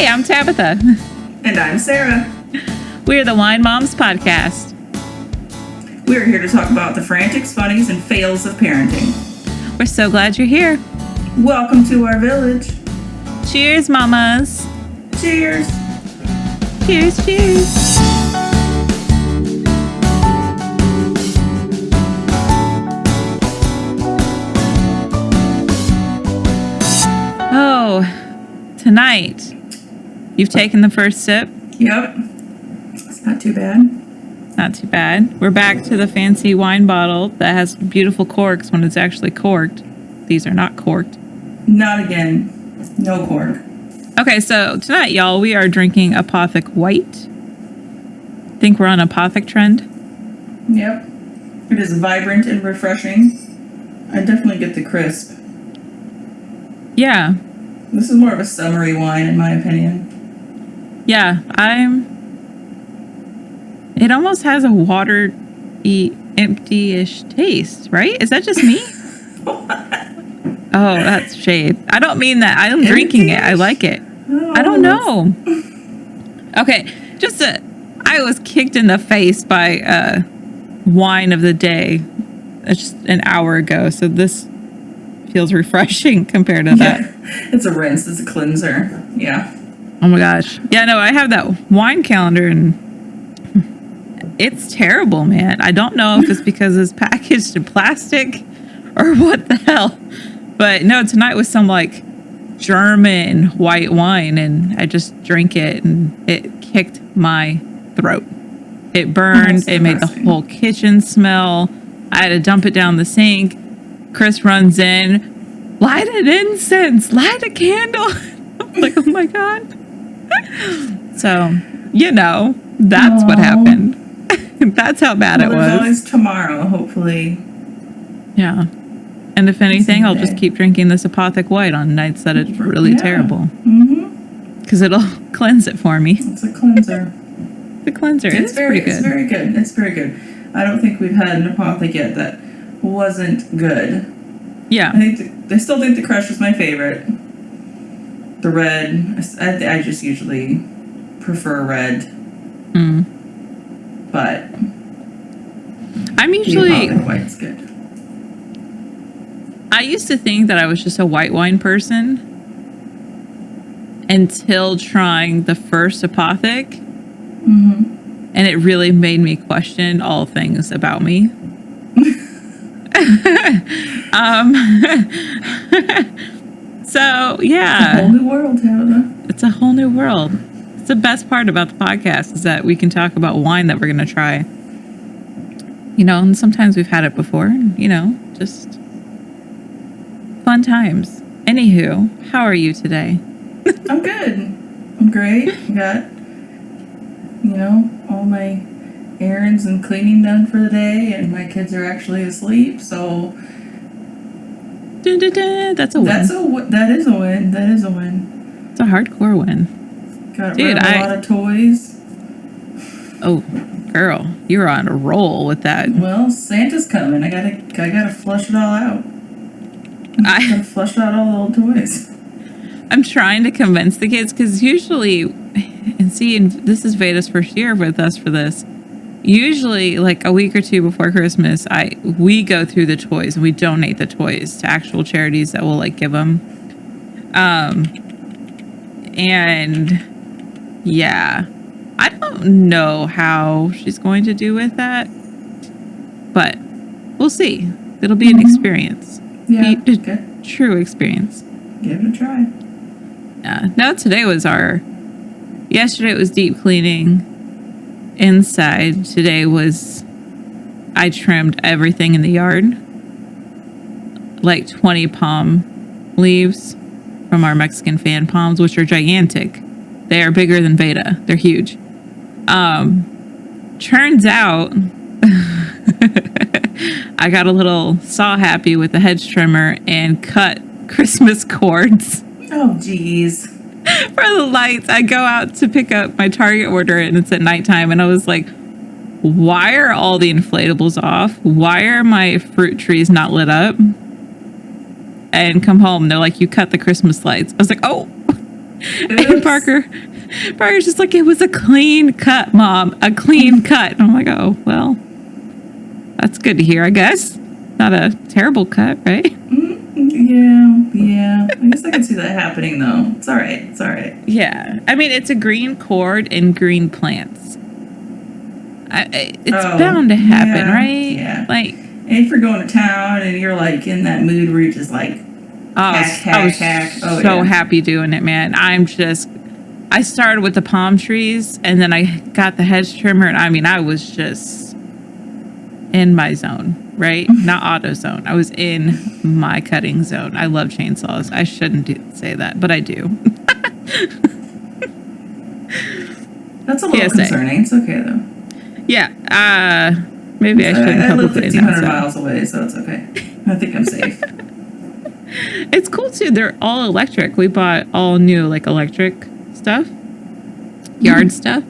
Hey, I'm Tabitha. And I'm Sarah. We're the Wine Moms Podcast. We're here to talk about the frantics, funnies, and fails of parenting. We're so glad you're here. Welcome to our village. Cheers, mamas. Cheers. Cheers, cheers. Oh, tonight, you've taken the first sip. Yep. It's not too bad. Not too bad. We're back to the fancy wine bottle that has beautiful corks when it's actually corked. These are not corked. Not again. No cork. Okay, so tonight, y'all, we are drinking Apothic White. Think we're on Apothic trend? Yep. It is vibrant and refreshing. I definitely get the crisp. Yeah. This is more of a summery wine, in my opinion. Yeah, it almost has a watery, empty-ish taste, right? Is that just me? Oh, that's shade. I don't mean that. I'm drinking it. I like it. Oh, I don't know. Okay, I was kicked in the face by wine of the day just an hour ago, so this feels refreshing compared to that. It's a rinse. It's a cleanser. Yeah. Oh my gosh. Yeah, no, I have that wine calendar and it's terrible, man. I don't know if it's because it's packaged in plastic or what the hell. But no, tonight was some like German white wine and I just drank it and it kicked my throat. It burned. It made the whole kitchen smell. I had to dump it down the sink. Chris runs in, light an incense, light a candle. I'm like, oh my God. So, that's what happened. That's how bad it was. There's always tomorrow, hopefully. Yeah. And if anything, I'll just keep drinking this Apothic White on nights that it's really terrible. Because it'll cleanse it for me. It's a cleanser. The cleanser. It's pretty good. It's very good. It's very good. I don't think we've had an Apothic yet that wasn't good. Yeah. I still think the Crush is my favorite. The red, I just usually prefer red. But I'm usually the Apothic White's good. I used to think that I was just a white wine person until trying the first Apothic. And it really made me question all things about me. So, yeah. It's a whole new world, Tabitha. It's a whole new world. It's the best part about the podcast is that we can talk about wine that we're going to try. And sometimes we've had it before, just fun times. Anywho, how are you today? I'm good. I'm great. I got, all my errands and cleaning done for the day, and my kids are actually asleep, so Dun, dun, dun. That's a win. That is a win. That is a win. It's a hardcore win. Got rid of a lot of toys. Oh, girl, you're on a roll with that. Well, Santa's coming. I gotta flush it all out. I gotta flush out all the old toys. I'm trying to convince the kids because usually, and this is Veda's first year with us for this. Usually, like a week or two before Christmas, we go through the toys and we donate the toys to actual charities that will give them. And yeah, I don't know how she's going to do with that, but we'll see. It'll be an experience. Yeah, a true experience. Give it a try. No, yesterday it was deep cleaning. Inside today I trimmed everything in the yard, like 20 palm leaves from our Mexican fan palms, which are gigantic. They are bigger than Veda. They're huge. Turns out I got a little saw happy with the hedge trimmer and cut Christmas cords. Oh, geez. For the lights. I go out to pick up my Target order and it's at nighttime and I was like, why are all the inflatables off? Why are my fruit trees not lit up? And come home, they're like, you cut the Christmas lights. I was like, oh, And Parker's just like, it was a clean cut, Mom. A clean cut. And I'm like, oh, well, that's good to hear, I guess. Not a terrible cut, right? Yeah. I guess I can see that happening, though. It's all right. Yeah. I mean, it's a green cord and green plants. It's bound to happen, right? Yeah. Like, and if you're going to town and you're like in that mood where you're just like, I was so happy doing it, man. I started with the palm trees and then I got the hedge trimmer, and I mean, I was just in my zone, right? Not auto zone. I was in my cutting zone. I love chainsaws. I shouldn't say that, but I do. That's a little concerning. It's okay, though. Yeah. Maybe I shouldn't I live publicly 1,500 miles away, so it's okay. I think I'm safe. It's cool too. They're all electric. We bought all new like electric stuff, yard stuff,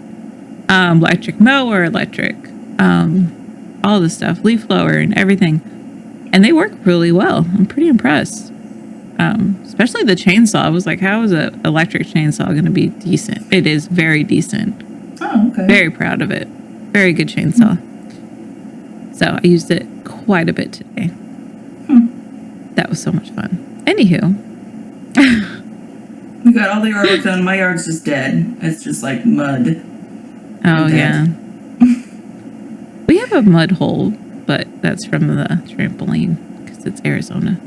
electric mower, electric, all the stuff, leaf blower and everything, and they work really well. I'm pretty impressed. Especially the chainsaw. I was like, how is an electric chainsaw going to be decent? It is very decent. Oh, okay. Very proud of it. Very good chainsaw. So I used it quite a bit today. That was so much fun. Anywho. We got all the yard work done. My yard's just dead. It's just like mud. Oh, yeah. We have a mud hole, but that's from the trampoline because it's Arizona.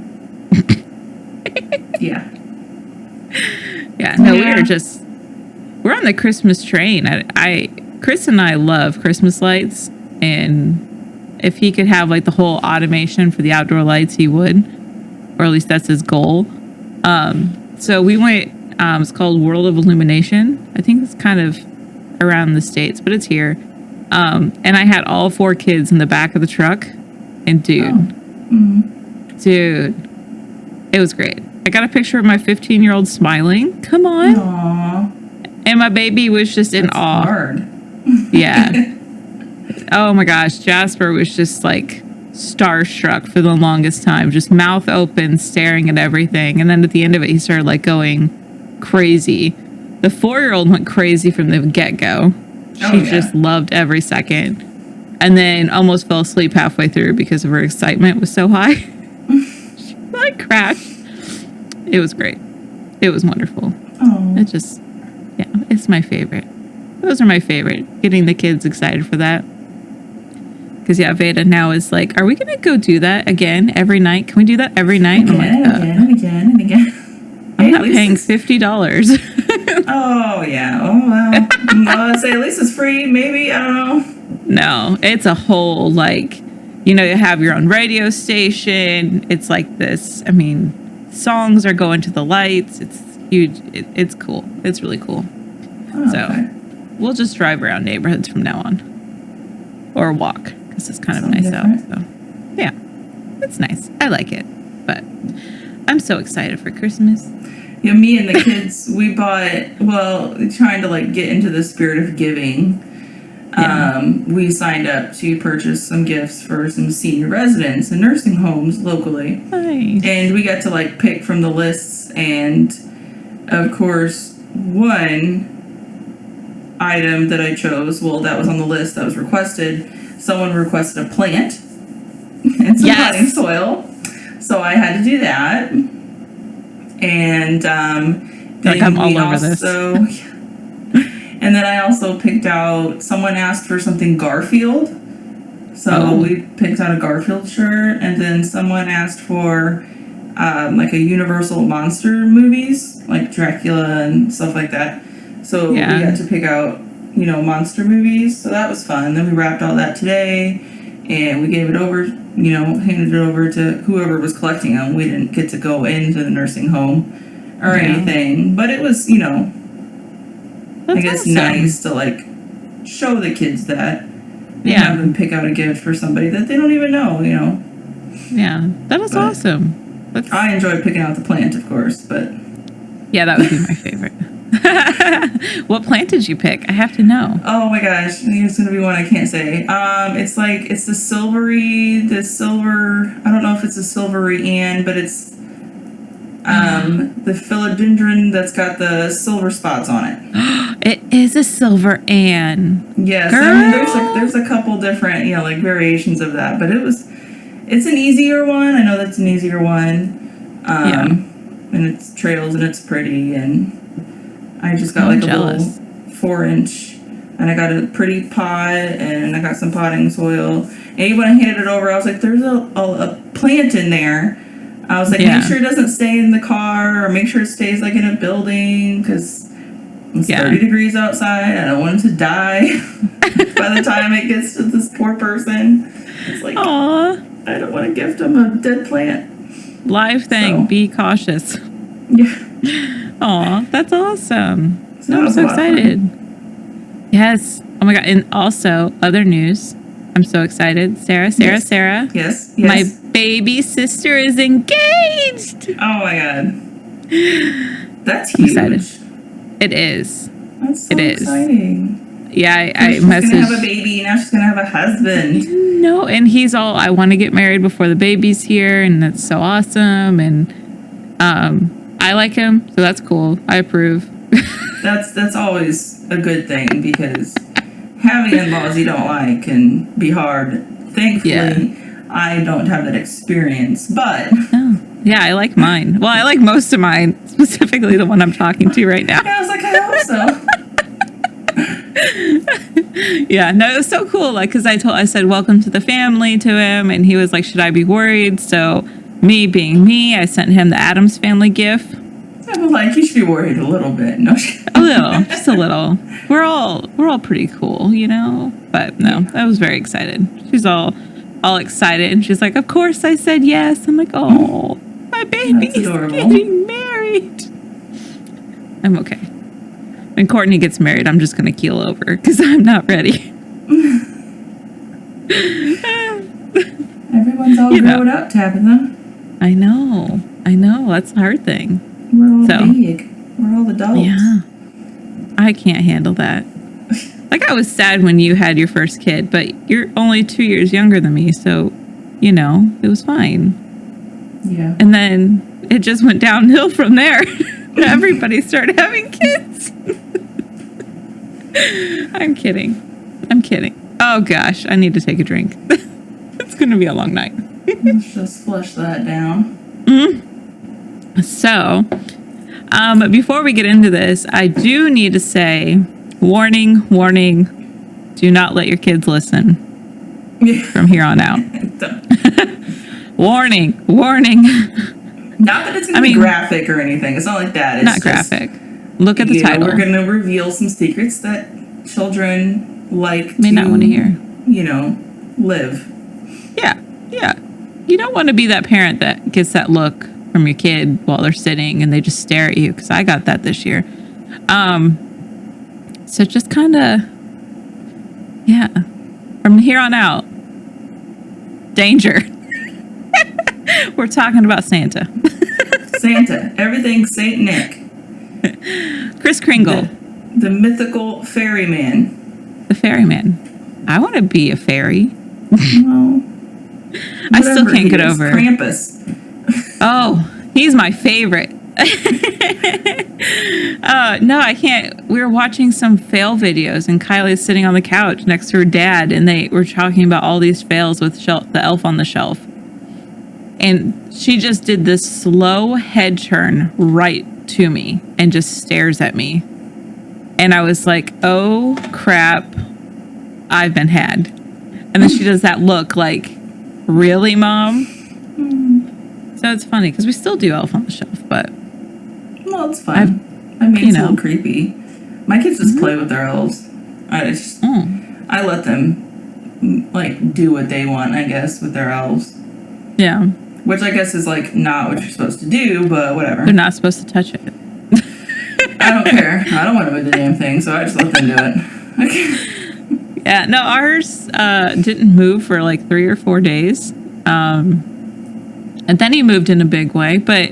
Yeah. Yeah. No, we're on the Christmas train. Chris and I love Christmas lights, and if he could have like the whole automation for the outdoor lights, he would, or at least that's his goal. So we went, it's called World of Illumination. I think it's kind of around the States, but it's here. And I had all 4 kids in the back of the truck, and dude, it was great. I got a picture of my 15-year-old smiling. Come on. Aww. And my baby was just in awe. Hard. Yeah. Oh my gosh. Jasper was just like starstruck for the longest time, just mouth open, staring at everything. And then at the end of it, he started like going crazy. The 4-year-old went crazy from the get-go. She just loved every second. And then almost fell asleep halfway through because of her excitement was so high. She like crashed. It was great. It was wonderful. Oh. It's my favorite. Those are my favorite. Getting the kids excited for that. Because Veda now is like, are we going to go do that again every night? Can we do that every night? Again. I'm not paying $50. Oh, yeah. Oh, well. I'd say at least it's free, maybe. I don't know. No, it's a whole, like, you have your own radio station. It's like this. I mean, songs are going to the lights. It's huge. It's cool. It's really cool. Oh, so okay. We'll just drive around neighborhoods from now on. Or walk, because it's kind of nice out. So, yeah, it's nice. I like it. But I'm so excited for Christmas. Yeah, me and the kids, we bought, trying to like get into the spirit of giving. We signed up to purchase some gifts for some senior residents and nursing homes locally. Nice. And we got to like pick from the lists, and of course, one item that I chose, that was on the list that was requested. Someone requested a plant and some potting soil, so I had to do that. And like I'm all over this. And then I also picked out. Someone asked for something Garfield, so we picked out a Garfield shirt. And then someone asked for like a Universal monster movies, like Dracula and stuff like that. So we got to pick out, monster movies. So that was fun. Then we wrapped all that today, and we gave it over, handed it over to whoever was collecting them. We didn't get to go into the nursing home or anything, but it was, That's I guess awesome. nice to like show the kids that. Yeah. Have them pick out a gift for somebody that they don't even know, Yeah, that was awesome. I enjoyed picking out the plant, of course, but yeah, that would be my favorite. What plant did you pick? I have to know. Oh my gosh, I think it's gonna be one I can't say. It's the silver. I don't know if it's a silvery Ann, but it's The philodendron that's got the silver spots on it. It is a silver Anne. Yes, Girl. I mean, there's a couple different, like variations of that, but it's an easier one. I know that's an easier one. And it's trails and it's pretty, and I just got like a little 4-inch, and I got a pretty pot, and I got some potting soil. And when I handed it over, I was like, there's a plant in there. I was like, make sure it doesn't stay in the car, or make sure it stays like in a building, because it's 30 degrees outside. I don't want it to die by the time it gets to this poor person. It's like, aww, I don't want to gift them a dead plant. Live thing, be cautious. Yeah. Aw, that's awesome. So I'm so excited. Yes. Oh my God. And also, other news. I'm so excited. Sarah. Yes. My baby sister is engaged. Oh my God. That's huge. I'm excited. It is. That's so exciting. Yeah, I she's messaged. She's going to have a baby. Now she's going to have a husband. No, and he's all, I want to get married before the baby's here, and that's so awesome. And I like him, so that's cool. I approve. That's always a good thing, because having in-laws you don't like can be hard. Thankfully, I don't have that experience, but... Oh. Yeah, I like mine. Well, I like most of mine, specifically the one I'm talking to right now. Yeah, I was like, I hope so. Yeah, no, it was so cool. Like, because I said, welcome to the family to him, and he was like, should I be worried? So, me being me, I sent him the Addams Family gif. I was like, you should be worried a little bit. No, a little, just a little. We're all pretty cool, But no, I was very excited. She's all excited, and she's like, of course I said yes. I'm like, oh, my baby's getting married. I'm okay. When Courtney gets married, I'm just going to keel over because I'm not ready. Everyone's all grown up, Tabitha. I know. That's the hard thing. We're all big. We're all adults. Yeah. I can't handle that. Like, I was sad when you had your first kid, but you're only 2 years younger than me, so, it was fine. Yeah. And then it just went downhill from there. Everybody started having kids. I'm kidding. Oh gosh, I need to take a drink. It's going to be a long night. Let's just flush that down. So, before we get into this, I do need to say, warning, do not let your kids listen from here on out. Warning. Not that it's going to be graphic or anything. It's not like that. It's not graphic. Look at the title. We're going to reveal some secrets that children may not want to hear. Live. Yeah. You don't want to be that parent that gets that look from your kid while they're sitting and they just stare at you, because I got that this year. So just kind of, from here on out, danger. We're talking about Santa. Everything Saint Nick. Kris Kringle. The mythical ferryman. The ferryman. I want to be a fairy. Well, I still can't get over Krampus. Oh, he's my favorite. No, I can't. We were watching some fail videos, and Kylie's sitting on the couch next to her dad, and they were talking about all these fails with the elf on the shelf. And she just did this slow head turn right to me and just stares at me. And I was like, oh crap, I've been had. And then she does that look like, really, Mom? So it's funny because we still do Elf on the Shelf, but... Well, it's fun. It's a little creepy. My kids just play with their elves. I let them, do what they want, I guess, with their elves. Yeah. Which I guess is, not what you're supposed to do, but whatever. They're not supposed to touch it. I don't care. I don't want to move the damn thing, so I just let them do it. Okay. Yeah, no, ours didn't move for 3 or 4 days. And then he moved in a big way. But,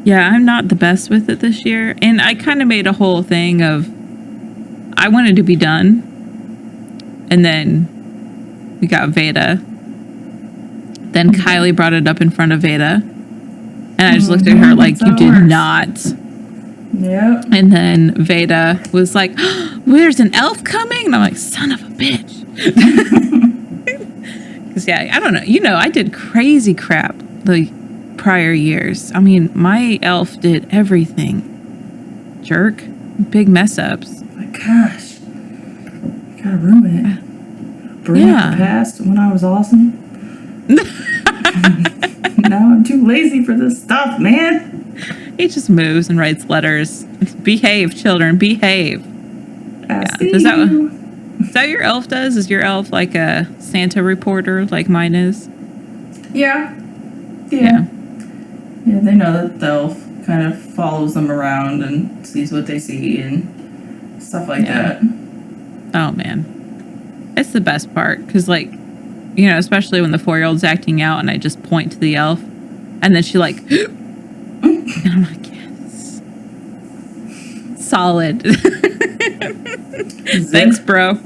yeah, I'm not the best with it this year. And I kind of made a whole thing of, I wanted to be done. And then we got Veda. Then Kylie brought it up in front of Veda. And I just looked at her like, That's how you it did works. not. Yep. And then Veda was like, oh, there's an elf coming? And I'm like, son of a bitch. Because, yeah, I don't know. You know, I did crazy crap the prior years. I mean, my elf did everything. Jerk. Big mess ups. Oh my gosh. You gotta ruin it. Bring up the past when I was awesome. Now I'm too lazy for this stuff, man. He just moves and writes letters. Behave, children, behave. I see Is that you. Is that what your elf does? Is your elf like a Santa reporter like mine is? Yeah. Yeah, they know that the elf kind of follows them around and sees what they see and stuff like that. Oh, man. It's the best part. Because, like, you know, especially when the 4-year-old's acting out and I just point to the elf. And then she like... and I'm like, yes. Solid. Thanks, bro.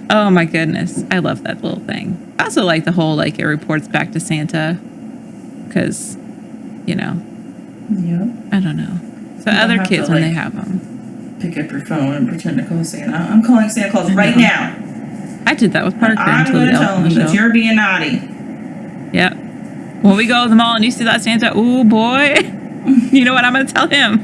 Oh, my goodness. I love that little thing. I also like the whole, like, it reports back to Santa. Because, you know. Yep. I don't know. So You don't other have kids, to, when like, they have them. pick up your phone and pretend to call Santa. I'm calling Santa Claus right now. I did that with Parker I'm until going the to elf tell on him the that shelf. you're being naughty. Yep. When we go to the mall and you see that Santa, ooh, boy. You know what I'm going to tell him?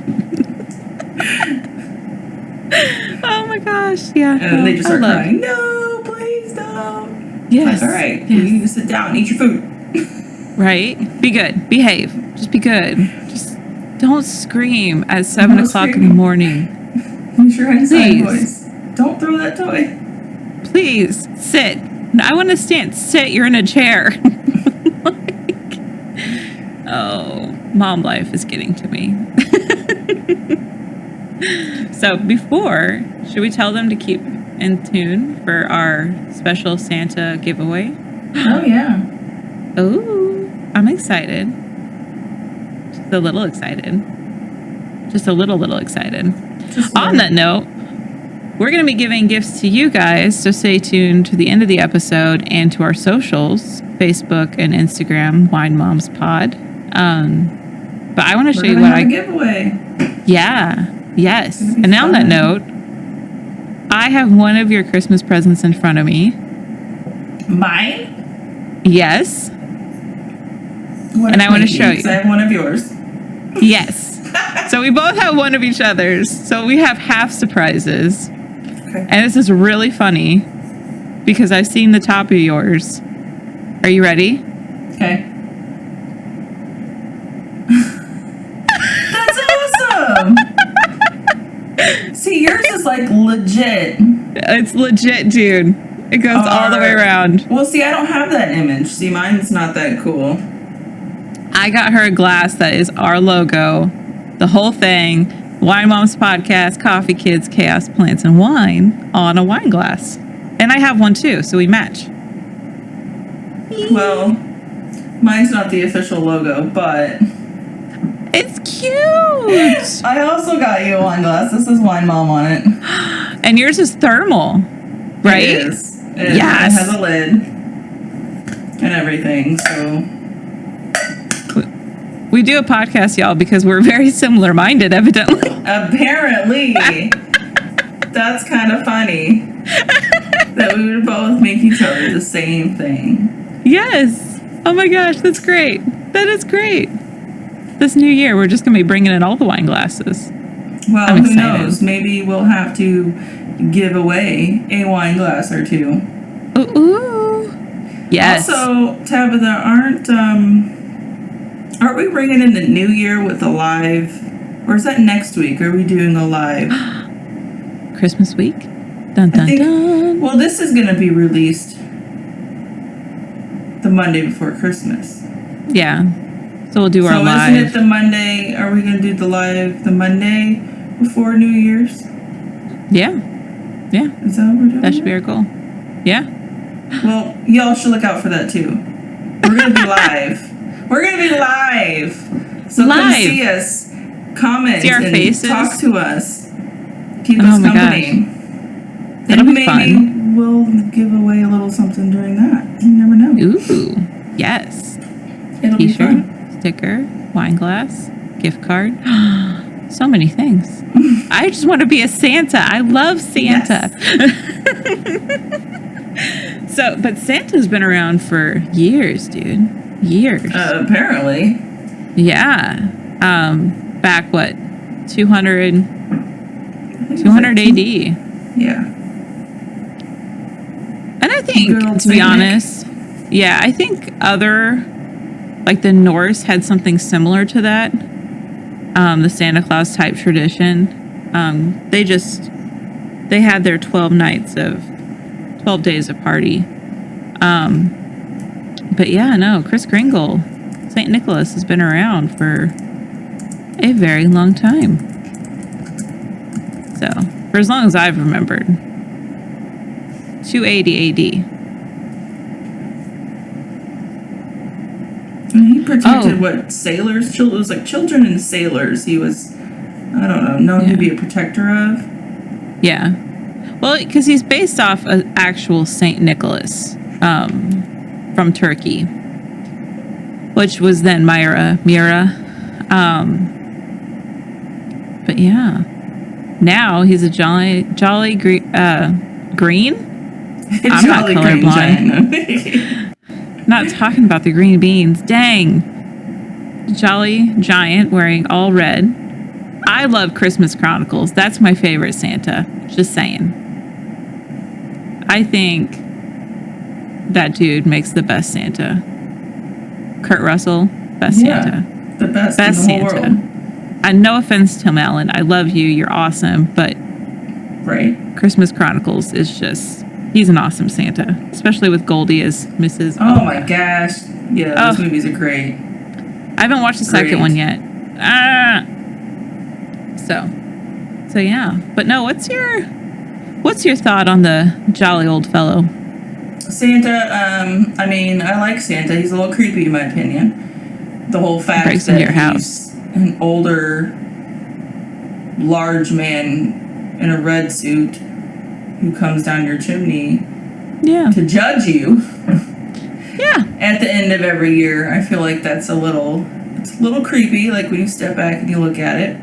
Oh, my gosh. Yeah. And then they just I start love- crying. No, please don't. Yes. Like, all right, Yes. you need to sit down and eat your food. Right? Be good. Behave. Just be good. Just don't scream at 7 No o'clock in the screaming. morning. Use your inside Please. voice. Don't throw that toy. Please sit. I want to stand. Sit. You're in a chair. Like, oh, mom life is getting to me. So before, should we tell them to keep in tune for our special Santa giveaway? Oh, yeah. Oh, I'm excited. Just a little excited. Just a little excited. Just On that note, we're going to be giving gifts to you guys, so stay tuned to the end of the episode and to our socials, Facebook and Instagram, Wine Moms Pod. But I want to show you what a giveaway. Yeah. Yes. It's gonna be And on that fun. note, I have one of your Christmas presents in front of me. Mine? Yes. What And a I wanna Twinkie, show you. 'cause I have one of yours. Yes. So we both have one of each other's. So we have half surprises. Okay. And this is really funny because I've seen the top of yours. Are you ready? Okay. That's awesome. See, yours is like legit. It's legit, dude. It goes all the way around. Well, see, I don't have that image. See, mine's not that cool. I got her a glass that is our logo, the whole thing. Wine Moms Podcast, Coffee Kids, Chaos, Plants, and Wine on a wine glass. And I have one too, so we match. Well, mine's not the official logo, but It's cute. I also got you a wine glass. This is Wine Mom on it. And yours is thermal, right? It is. It Yes. has a lid and everything, so... We do a podcast, y'all, because we're very similar minded, evidently. Apparently. That's kind of funny. That we would both make each other the same thing. Yes. Oh my gosh, that's great. That is great. This new year, we're just going to be bringing in all the wine glasses. Well, I'm who excited. knows? Maybe we'll have to give away a wine glass or two. Ooh. Yes. Also, Tabitha, aren't we bringing in the new year with a live? Or is that next week? Are we doing a live? Christmas week. Dun dun dun. Well, this is going to be released the Monday before Christmas. Yeah. So we'll do our So live. isn't it the Monday? Are we going to do the live the Monday before New Year's? Yeah. Yeah. Is that what we're doing? That should be our goal. Yeah. Well, y'all should look out for that too. We're going to be live. We're going to be live. So come Live. see us, comment, See our and faces. talk to us. Keep Oh us my company. That'll And be maybe fun. we'll give away a little something during that. You never know. Ooh. Yes. It'll be T-shirt. fun. sticker, wine glass, gift card. So many things. I just want to be a Santa. I love Santa. Yes. So, but Santa's been around for years, dude. Years. Apparently. Yeah. Back what? 200 AD. Yeah. And I think, Good old to be Saint Nick. honest, yeah, I think like the Norse had something similar to that. The Santa Claus type tradition. They had their 12 days of party. But yeah, no, Kris Kringle, St. Nicholas has been around for a very long time. So, for as long as I've remembered. 280 AD. And he protected sailors? It was like children and sailors. He was, I don't know, known to be a protector of. Yeah. Well, because he's based off an actual St. Nicholas from Turkey, which was then Myra. But yeah. Now he's a jolly green. I'm not colorblind. Not talking about the green beans. Dang. Jolly giant wearing all red. I love Christmas Chronicles. That's my favorite Santa. Just saying. I think that dude makes the best Santa. Kurt Russell, best Santa. The best in the whole world. And no offense, Tim Allen. I love you. You're awesome. But Christmas Chronicles is just... He's an awesome Santa, especially with Goldie as Mrs. Oh my gosh. Yeah, those movies are great. I haven't watched the second one yet. So yeah. But no, what's your thought on the jolly old fellow? Santa, I mean, I like Santa. He's a little creepy in my opinion. The whole fact Breaks that into your house. he's an older, large man in a red suit who comes down your chimney to judge you at the end of every year. I feel like it's a little creepy, like when you step back and you look at it.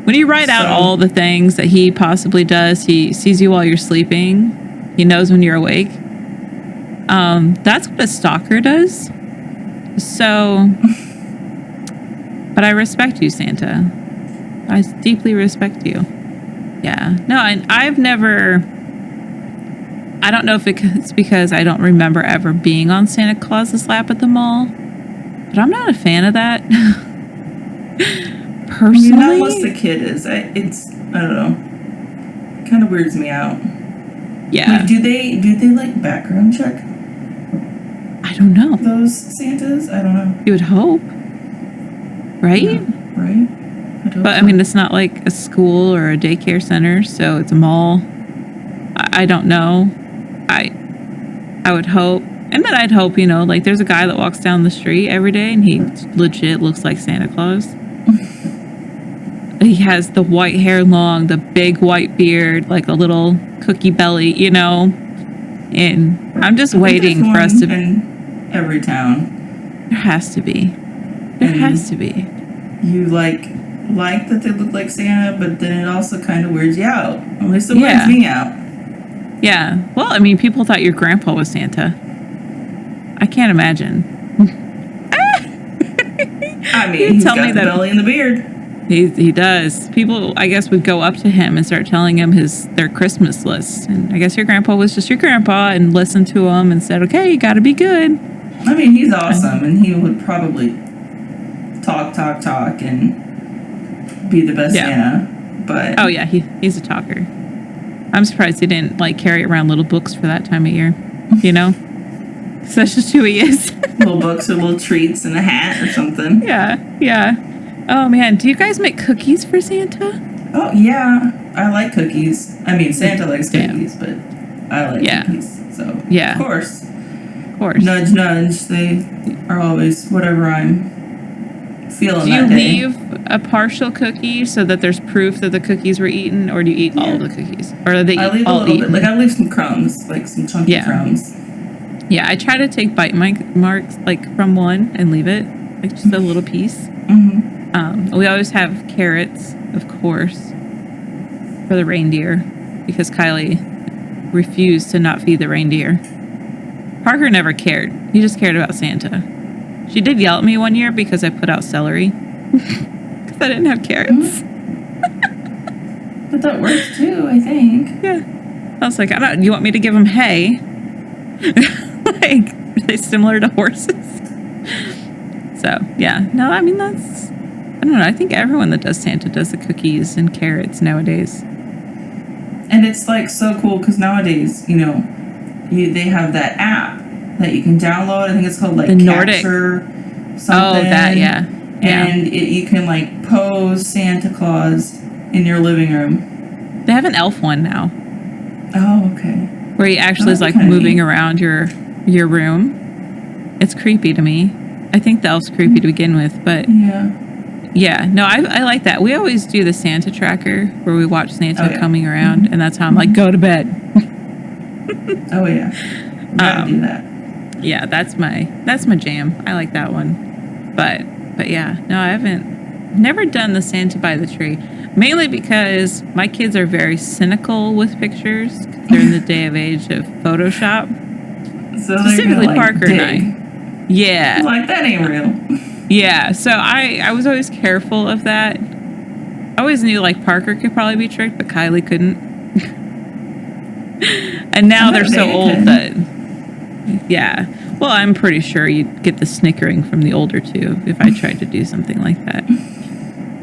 When you write out all the things that he possibly does, he sees you while you're sleeping. He knows when you're awake. That's what a stalker does. So, but I respect you, Santa. I deeply respect you. Yeah. No, I've never... I don't know if it's because I don't remember ever being on Santa Claus's lap at the mall, but I'm not a fan of that. Personally. Not unless the kid is. I don't know. Kind of weirds me out. Yeah. Like, do they like background check? I don't know. Those Santas? I don't know. You would hope. Right? Yeah, right? But I mean, it's not like a school or a daycare center, so it's a mall. I don't know. I would hope. And then I'd hope, like there's a guy that walks down the street every day and he legit looks like Santa Claus. He has the white hair long, the big white beard, like a little cookie belly, And I'm just waiting for us to... in every town. There has to be. There has to be. You like that they look like Santa, but then it also kind of weirds you out. At least it weirds me out. Yeah. Well, I mean, people thought your grandpa was Santa. I can't imagine. I mean, he's got the belly and the beard. He does. People, I guess, would go up to him and start telling him their Christmas list. And I guess your grandpa was just your grandpa and listened to him and said, okay, you got to be good. I mean, he's awesome, and he would probably talk, and be the best Santa. But oh yeah, he's a talker. I'm surprised he didn't carry around little books for that time of year. So that's just who he is. Little books or little treats and a hat or something. Yeah. Oh man, do you guys make cookies for Santa? Oh yeah, I like cookies. I mean, Santa likes cookies, but I like cookies. So of course. Nudge, nudge. They are always whatever I'm feeling that day. Do you leave a partial cookie so that there's proof that the cookies were eaten, or do you eat all of the cookies? Or are they I leave all a little eaten? bit. I leave some crumbs, like some chunky crumbs. Yeah, I try to take bite marks like from one and leave it, like just a little piece. We always have carrots, of course, for the reindeer because Kylie refused to not feed the reindeer. Parker never cared. He just cared about Santa. She did yell at me one year because I put out celery because I didn't have carrots. But that works too, I think. Yeah. I was like, you want me to give them hay? Like, are they similar to horses? So, yeah. No, I mean, I don't know. I think everyone that does Santa does the cookies and carrots nowadays. And it's like so cool because nowadays, they have that app that you can download. I think it's called like The Nordic. Capture something. Oh, that, yeah. And you can like pose Santa Claus in your living room. They have an elf one now. Oh, okay. Where he actually is like moving around your room. It's creepy to me. I think the elf's creepy to begin with, but yeah. No, I like that. We always do the Santa tracker where we watch Santa coming around, and that's how I'm like, go to bed. Oh yeah, gotta do that. Yeah, that's my jam. I like that one. But yeah, no, I never done the Santa by the tree. Mainly because my kids are very cynical with pictures. They're in the day of age of Photoshop. So specifically like Parker dig. and I. Yeah. Like, that ain't real. Yeah, so I was always careful of that. I always knew like Parker could probably be tricked, but Kylie couldn't. And now they're so old that, yeah. Well, I'm pretty sure you'd get the snickering from the older two if I tried to do something like that.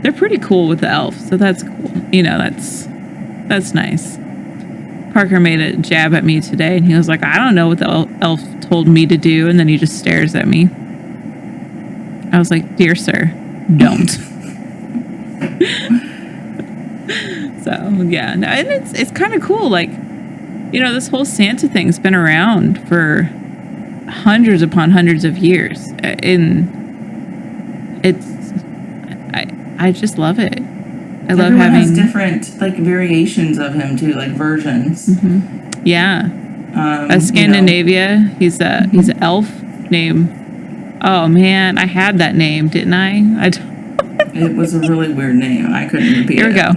They're pretty cool with the elf, so that's cool. That's nice. Parker made a jab at me today, and he was like, I don't know what the elf told me to do, and then he just stares at me. I was like, dear sir, don't. So, yeah. No, and it's kind of cool. Like, this whole Santa thing's been around for hundreds upon hundreds of years. I just love it. I love Everyone having has different like variations of him too, like versions. Yeah. Scandinavia, he's an elf named. Oh man, I had that name, didn't I? It was a really weird name. I couldn't repeat it. Here we go.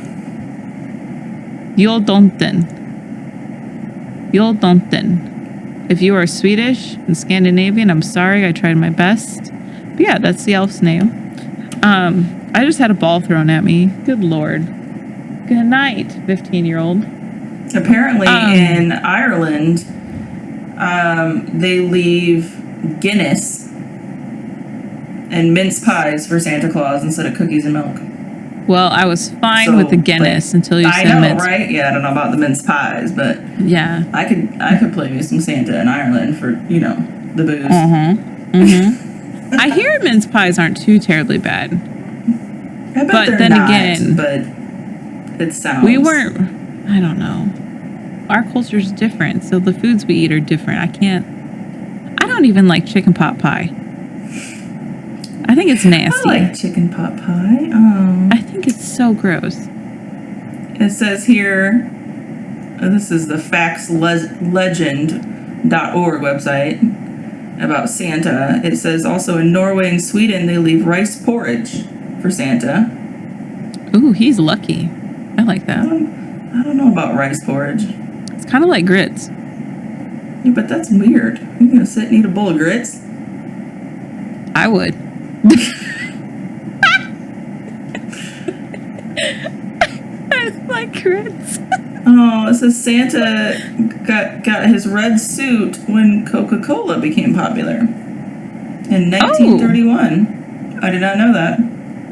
Joltonten. If you are Swedish and Scandinavian, I'm sorry. I tried my best. But yeah, that's the elf's name. I just had a ball thrown at me. Good Lord. Good night, 15-year-old. Apparently in Ireland, they leave Guinness and mince pies for Santa Claus instead of cookies and milk. Well, I was fine with the Guinness until you said mince. I know, right? Yeah, I don't know about the mince pies, but yeah, I could play me some Santa in Ireland for the booze. I hear mince pies aren't too terribly bad. I bet they're then not, again, but it sounds. We weren't. I don't know. Our culture's different, so the foods we eat are different. I don't even like chicken pot pie. I think it's nasty. I like chicken pot pie. I think it's so gross. It says here, this is the factslegend.org website about Santa. It says also in Norway and Sweden they leave rice porridge for Santa. Ooh, he's lucky. I like that. I don't know about rice porridge. It's kind of like grits. Yeah, but that's weird. You gonna sit and eat a bowl of grits? I would. I like grits. Oh, it says Santa got his red suit when Coca-Cola became popular in 1931. Oh. I did not know that.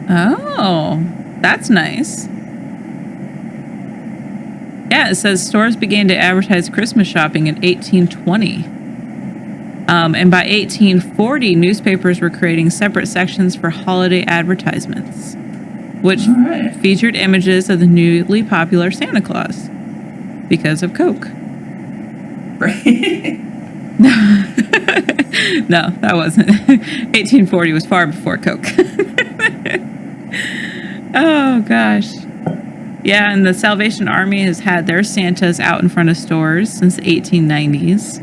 Oh, that's nice. Yeah, it says stores began to advertise Christmas shopping in 1820. And by 1840, newspapers were creating separate sections for holiday advertisements, which featured images of the newly popular Santa Claus because of Coke. Right. No, that wasn't. 1840 was far before Coke. Oh, gosh. Yeah, and the Salvation Army has had their Santas out in front of stores since the 1890s.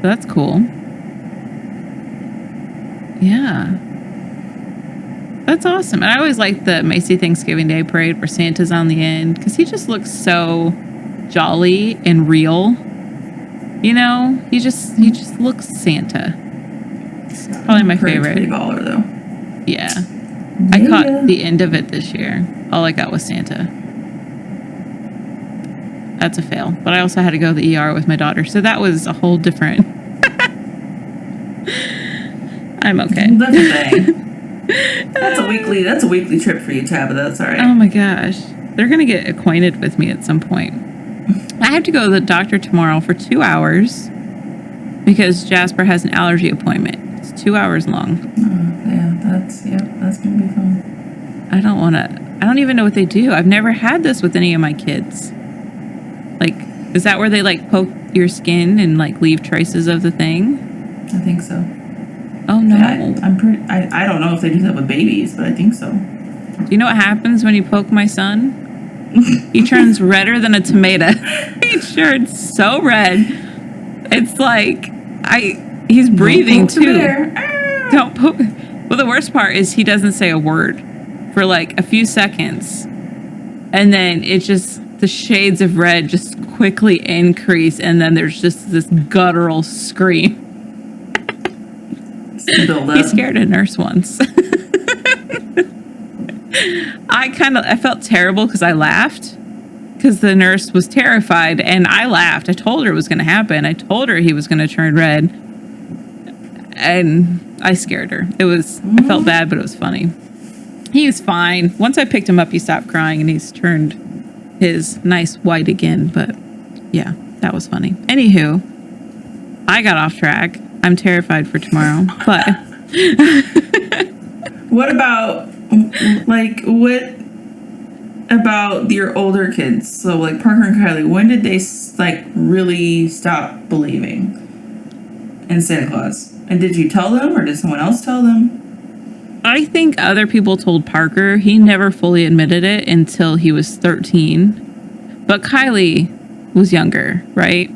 That's cool. Yeah. That's awesome. And I always like the Macy Thanksgiving Day Parade where Santa's on the end because he just looks so jolly and real. You know, he just looks Santa. It's probably my favorite. Pretty baller though. Yeah. I caught the end of it this year. All I got was Santa. That's a fail. But I also had to go to the ER with my daughter, so that was a whole different. I'm okay. That's a thing. That's a weekly trip for you, Tabitha. That's all right. Oh my gosh. They're going to get acquainted with me at some point. I have to go to the doctor tomorrow for 2 hours because Jasper has an allergy appointment. It's 2 hours long. That's going to be fun. I don't even know what they do. I've never had this with any of my kids. Like, is that where they like poke your skin and like leave traces of the thing? I think so. Oh no. I don't know if they do that with babies, but I think so. Do you know what happens when you poke my son? He turns redder than a tomato. He turns so red. It's like he's breathing too. Don't poke. Well, the worst part is he doesn't say a word for like a few seconds. And then it just the shades of red just quickly increase and then there's just this guttural scream. He scared a nurse once. I felt terrible because I laughed because the nurse was terrified and I laughed. I told her it was going to happen. I told her he was going to turn red and I scared her. I felt bad, but it was funny. He was fine. Once I picked him up, he stopped crying and he's turned his nice white again. But yeah, that was funny. Anywho, I got off track. I'm terrified for tomorrow, but what about your older kids? So like Parker and Kylie, when did they like really stop believing in Santa Claus? And did you tell them or did someone else tell them? I think other people told Parker. He never fully admitted it until he was 13. But Kylie was younger, right?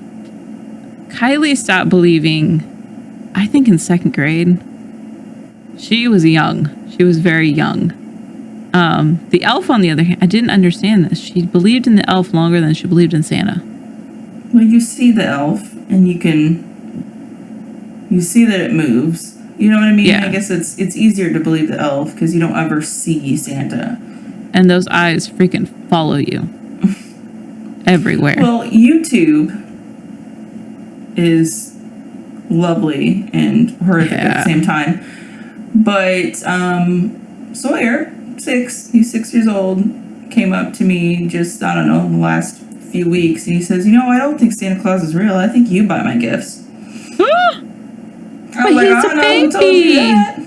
Kylie stopped believing I think in 2nd grade. She was young. She was very young. The elf, on the other hand, I didn't understand this. She believed in the elf longer than she believed in Santa. Well, you see the elf, and you see that it moves. You know what I mean? Yeah. I guess it's easier to believe the elf because you don't ever see Santa. And those eyes freaking follow you everywhere. Well, YouTube is lovely and horrific at the same time. But Sawyer, he's 6 years old, came up to me just, I don't know, in the last few weeks, and he says, I don't think Santa Claus is real. I think you buy my gifts. I was like, I don't know who told you that.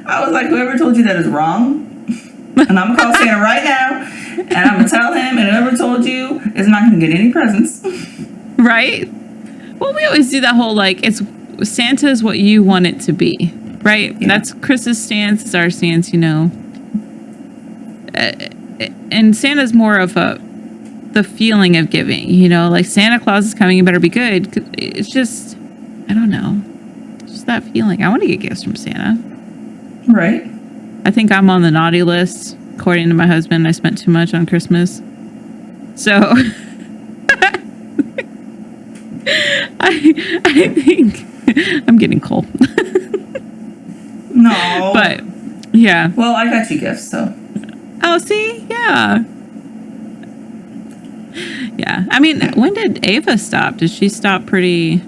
I was like, whoever told you that is wrong. And I'm going to call Santa right now, and I'm going to tell him, and whoever told you is not going to get any presents. Right? Well, we always do that whole, like, Santa is what you want it to be, right? Yeah. That's Chris's stance, it's our stance, and Santa's more of the feeling of giving, like Santa Claus is coming, you better be good. It's just, I don't know. It's just that feeling. I want to get gifts from Santa. Right. I think I'm on the naughty list. According to my husband, I spent too much on Christmas. So I think I'm getting cold. No. But yeah. Well, I got you gifts, so. Oh, see? Yeah. Yeah. I mean, when did Ava stop? Did she stop pretty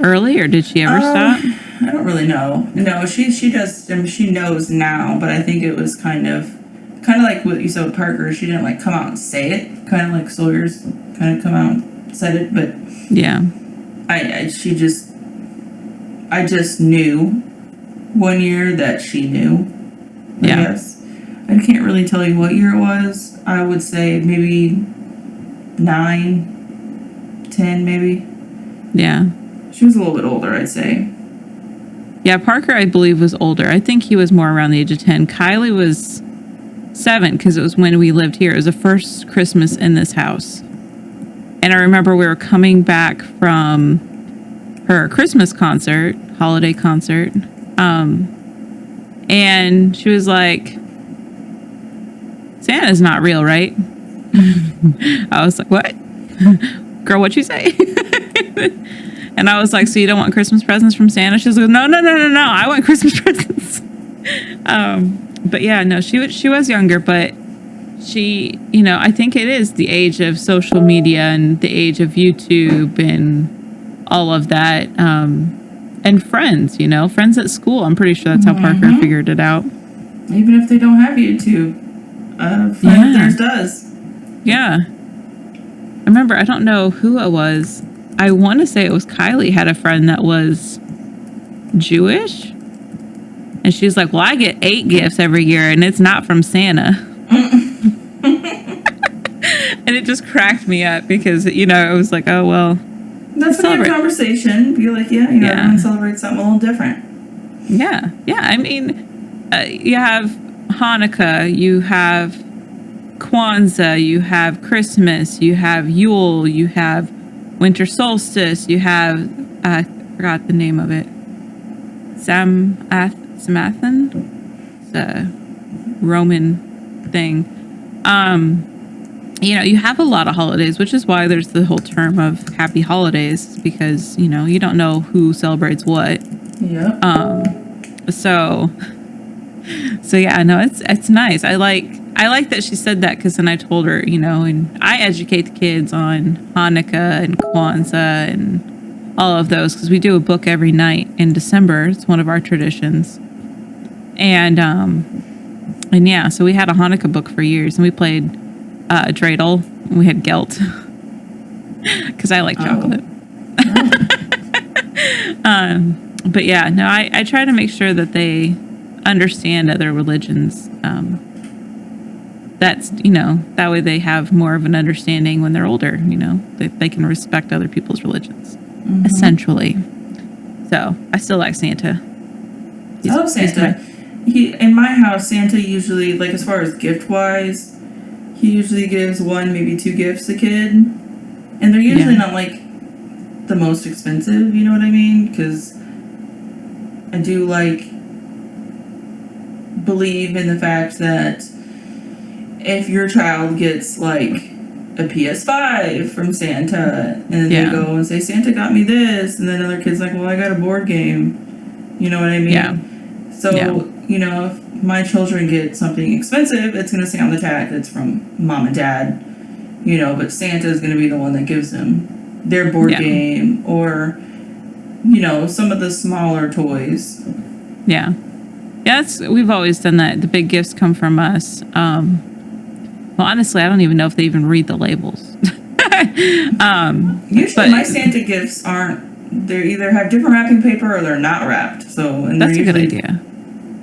early or did she ever stop? I don't really know. No, she does. I mean, she knows now, but I think it was kind of like what you said with Parker. She didn't like come out and say it. Kind of like Sawyer's kind of come out and said it, but yeah. I just knew one year that she knew. I guess. I can't really tell you what year it was. I would say maybe 9, 10 maybe. Yeah. She was a little bit older, I'd say. Yeah, Parker, I believe, was older. I think he was more around the age of 10. Kylie was 7 because it was when we lived here. It was the first Christmas in this house. And I remember we were coming back from her Christmas concert, holiday concert. And she was like, Santa's not real, right? I was like, what? Girl, what'd you say? And I was like, so you don't want Christmas presents from Santa? She was like, no. I want Christmas presents. But yeah, no, she was younger, but she, you know, I think it is the age of social media and the age of YouTube and all of that. And friends, you know, friends at school. I'm pretty sure that's how Parker figured it out. Even if they don't have YouTube, a friend of theirs does. Yeah. I remember, I don't know who it was. I want to say it was Kylie had a friend that was Jewish. And she's like, well, I get 8 gifts every year and it's not from Santa. And it just cracked me up because, you know, it was like, oh, well. That's when you have conversation. Be like, yeah, you know, everyone celebrates something a little different. Yeah. Yeah. I mean, you have Hanukkah, you have Kwanzaa, you have Christmas, you have Yule, you have winter solstice, you have, I forgot the name of it. Samathan? It's a Roman thing. You know, you have a lot of holidays, which is why there's the whole term of happy holidays, because, you know, you don't know who celebrates what. Yeah. So yeah, no, it's nice. I like that she said that, because then I told her, you know, and I educate the kids on Hanukkah and Kwanzaa and all of those, because we do a book every night in December. It's one of our traditions. And yeah, so we had a Hanukkah book for years, and we played dreidel, and we had gelt because I like chocolate. But yeah, no, I try to make sure that they understand other religions. That's, you know, that way they have more of an understanding when they're older, you know, they can respect other people's religions, essentially. So I still like Santa. I love Santa. In my house, Santa usually, like, as far as gift wise, he usually gives 1, maybe 2 gifts a kid, and they're usually not like the most expensive, you know what I mean? Because I do believe in the fact that if your child gets like a PS5 from Santa, and they go and say, Santa got me this, and then another kid's like, well, I got a board game, you know what I mean? Yeah. So, you know, if my children get something expensive, it's going to say on the tag it's from mom and dad, you know, but Santa is going to be the one that gives them their board game, or, you know, some of the smaller toys. Yeah, we've always done that. The big gifts come from us. Well, honestly, I don't even know if they even read the labels. Usually my Santa gifts they either have different wrapping paper or they're not wrapped. So, and that's a good idea.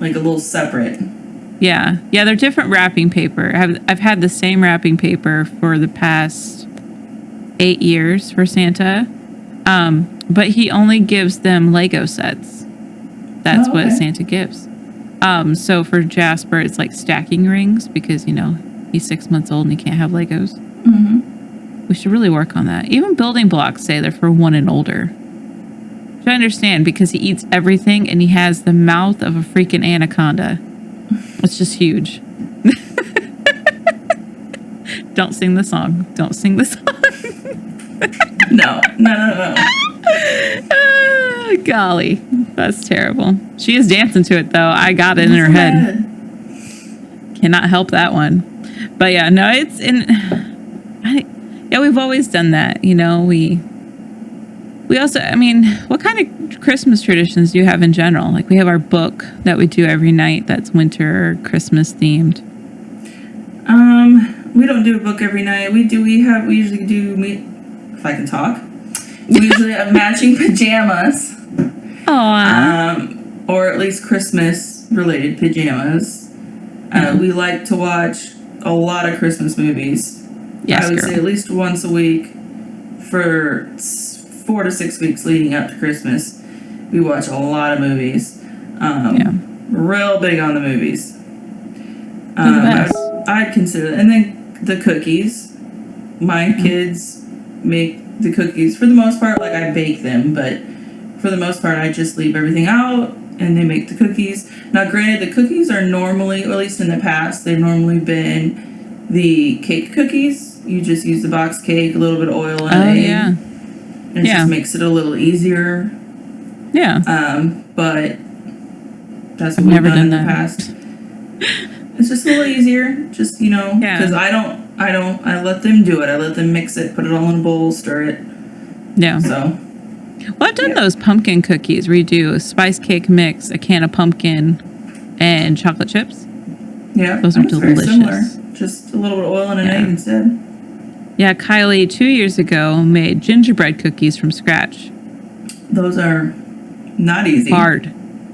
Like a little separate. Yeah, they're different wrapping paper. I've had the same wrapping paper for the past 8 years for Santa. But he only gives them Lego sets. That's what Santa gives. So for Jasper, it's like stacking rings, because, you know, he's 6 months old and he can't have Legos. We should really work on that. Even building blocks say they're for 1 and older. Which I understand, because he eats everything and he has the mouth of a freaking anaconda. It's just huge. Don't sing the song. Don't sing the song. No. Oh, golly, that's terrible. She is dancing to it, though. I got it in her head. Cannot help that one. But yeah, no, it's in. We've always done that. You know, we also, I mean, what kind of Christmas traditions do you have in general? Like, we have our book that we do every night that's winter or Christmas themed. We don't do a book every night. We usually do, if I can talk, we usually have matching pajamas. Aww. Or at least Christmas related pajamas. We like to watch a lot of Christmas movies. Yes, I would say at least once a week for 4 to 6 weeks leading up to Christmas. We watch a lot of movies. Real big on the movies. I'd consider that. And then the cookies. My kids make the cookies. For the most part, like, I bake them, but for the most part, I just leave everything out, and they make the cookies. Now, granted, the cookies are normally, or at least in the past, they've normally been the cake cookies. You just use the box cake, a little bit of oil, and an egg. Yeah. And it just makes it a little easier. Yeah. But that's what I've we've never done in the that. past. It's just a little easier, just, you know, because I let them do it. I let them mix it, put it all in a bowl, stir it. Yeah. So. Well, I've done those pumpkin cookies where you do a spice cake mix, a can of pumpkin, and chocolate chips. Yeah. Those are delicious. Very similar. Just a little bit of oil and an egg instead. Yeah, Kylie 2 years ago made gingerbread cookies from scratch. Those are not easy. Hard.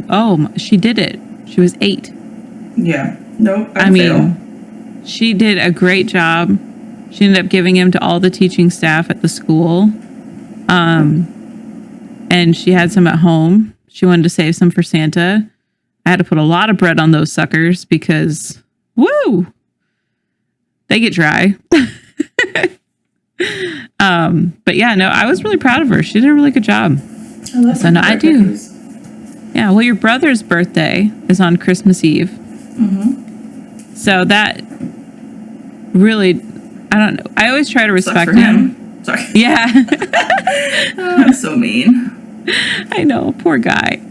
Oh, she did it. She was 8. Yeah. Nope. I mean, she did a great job. She ended up giving them to all the teaching staff at the school. And she had some at home. She wanted to save some for Santa. I had to put a lot of bread on those suckers because, woo, they get dry. But yeah, no, I was really proud of her. She did a really good job. I love so no, I do. Cookies. Yeah, well, your brother's birthday is on Christmas Eve. Mm-hmm. So that really, I don't know. I always try to respect him. Sorry. Yeah. I'm so mean. I know, poor guy.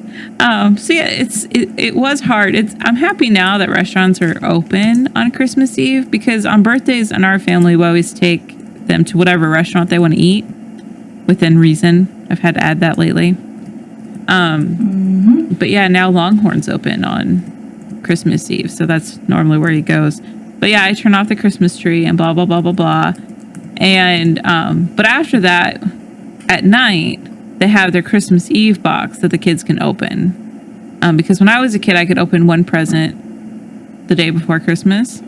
So yeah, it was hard. I'm happy now that restaurants are open on Christmas Eve because on birthdays in our family, we always take them to whatever restaurant they want to eat within reason. I've had to add that lately. But yeah, now Longhorn's open on Christmas Eve, so that's normally where he goes. But yeah, I turn off the Christmas tree and blah blah blah blah blah. And but after that, at night, they have their Christmas Eve box that the kids can open. Because when I was a kid, I could open one present the day before Christmas.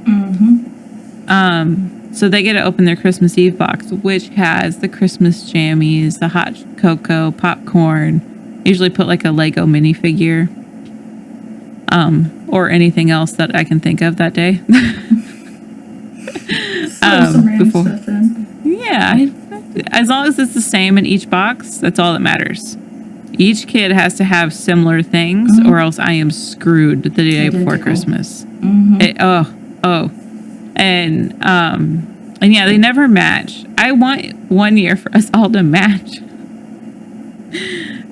So they get to open their Christmas Eve box, which has the Christmas jammies, the hot cocoa, popcorn. Usually put like a Lego minifigure, or anything else that I can think of that day. Before. Stuff then. Yeah, as long as it's the same in each box, that's all that matters. Each kid has to have similar things, or else I am screwed the day before Christmas. And yeah, they never match. I want one year for us all to match.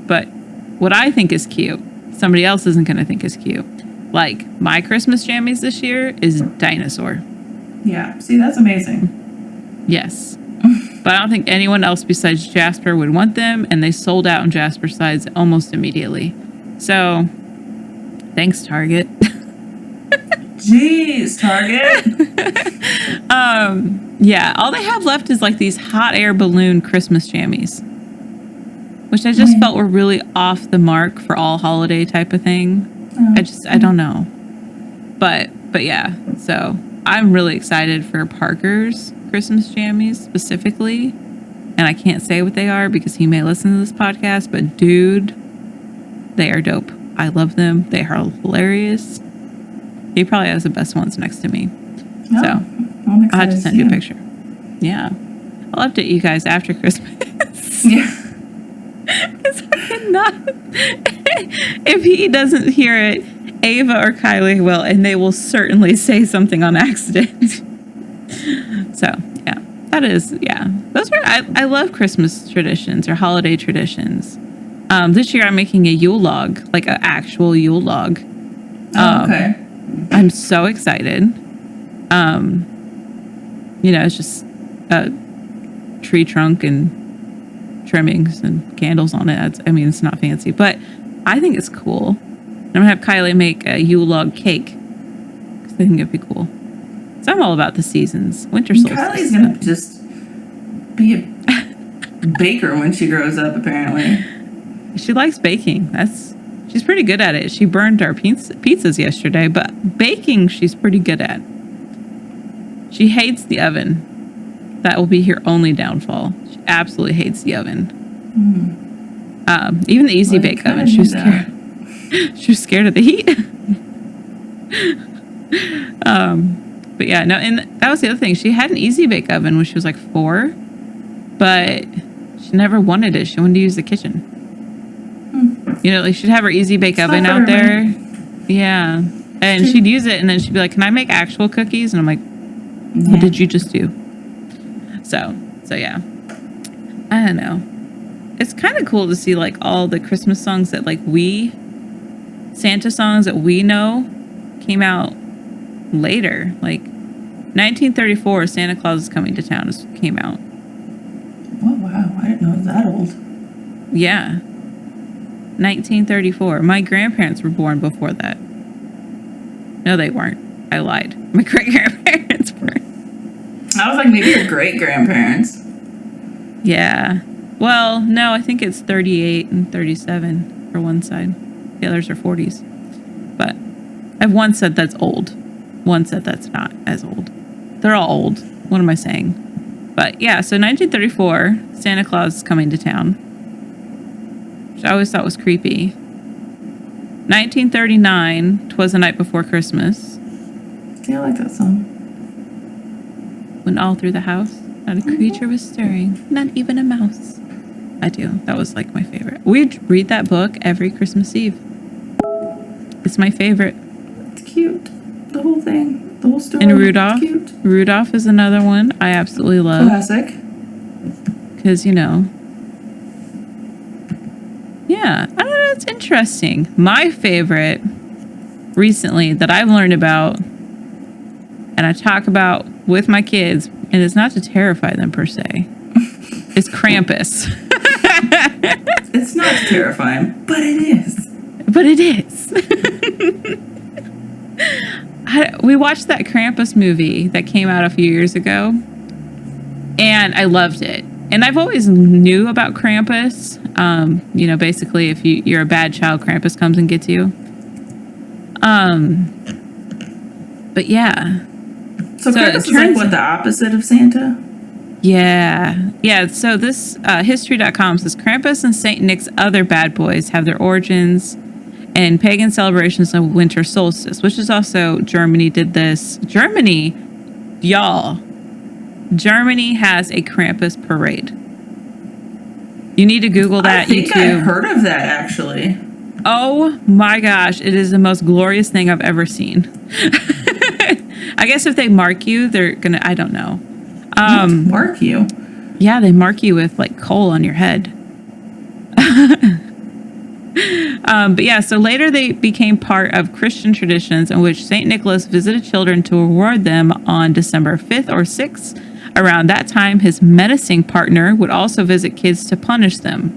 But what I think is cute, somebody else isn't going to think is cute. Like, my Christmas jammies this year is dinosaur. Yeah, see, that's amazing. Yes. But I don't think anyone else besides Jasper would want them, and they sold out on Jasper's size almost immediately. So, thanks, Target. Jeez, Target. Yeah, all they have left is like these hot air balloon Christmas jammies, which I just felt were really off the mark for all holiday type of thing. I don't know. But yeah, so I'm really excited for Parker's Christmas jammies specifically. And I can't say what they are because he may listen to this podcast, but dude, they are dope. I love them. They are hilarious. He probably has the best ones next to me. Oh, so I'll have to send you a picture. Yeah. I'll update you guys after Christmas. Yeah. Because I cannot. If he doesn't hear it, Ava or Kylie will, and they will certainly say something on accident. So, yeah. That is, yeah. Those are, I love Christmas traditions or holiday traditions. This year I'm making a Yule log, like an actual Yule log. Okay. I'm so excited. It's just a tree trunk and trimmings and candles on it. It's not fancy, but I think it's cool. I'm gonna have Kylie make a Yule log cake because I think it'd be cool. So I'm all about the seasons. Winter solstice. Kylie's gonna just be a baker when she grows up, apparently. She likes baking. She's pretty good at it. She burned our pizzas yesterday, but baking she's pretty good at. She hates the oven. That will be her only downfall. She absolutely hates the oven. Even the Easy Bake Oven, she was scared. She was scared of the heat. But yeah, no, and that was the other thing. She had an Easy Bake Oven when she was like 4, but she never wanted it. She wanted to use the kitchen. You know, like she'd have her easy bake oven out there. Yeah. And she'd use it and then she'd be like, can I make actual cookies? And I'm like, what did you just do? So yeah. I don't know. It's kind of cool to see like all the Christmas songs that like Santa songs that we know came out later. Like 1934, Santa Claus is Coming to Town came out. Oh, wow. I didn't know it was that old. Yeah. 1934. My grandparents were born before that. No, they weren't. I lied. My great-grandparents were. I was like, maybe your great-grandparents. Yeah. Well, no, I think it's 38 and 37 for one side. The others are 40s. But I've one said that's old. One said that's not as old. They're all old. What am I saying? But yeah, so 1934, Santa Claus is Coming to Town, which I always thought was creepy. 1939, 'Twas the Night Before Christmas. Yeah, I like that song. When all through the house, not a creature was stirring, not even a mouse. I do. That was like my favorite. We read that book every Christmas Eve. It's my favorite. It's cute. The whole thing. The whole story. And Rudolph. It's cute. Rudolph is another one I absolutely love. Classic. Because, you know. Yeah. I don't know. It's interesting. My favorite recently that I've learned about and I talk about with my kids, and it's not to terrify them per se, is Krampus. It's not terrifying, but it is. But it is. We watched that Krampus movie that came out a few years ago, and I loved it. And I've always knew about Krampus. You know, basically, if you're a bad child, Krampus comes and gets you. But yeah. So Krampus is like what, the opposite of Santa? Yeah. Yeah, so this history.com says Krampus and Saint Nick's other bad boys have their origins in pagan celebrations of winter solstice, which is also Germany did this. Germany, y'all. Germany has a Krampus parade. You need to Google that. I think I've heard of that, actually. Oh my gosh, it is the most glorious thing I've ever seen. I guess if they mark you, they're gonna, I don't know. Mark you? Yeah, they mark you with like coal on your head. But yeah, so later they became part of Christian traditions in which St. Nicholas visited children to reward them on December 5th or 6th. Around that time, his menacing partner would also visit kids to punish them.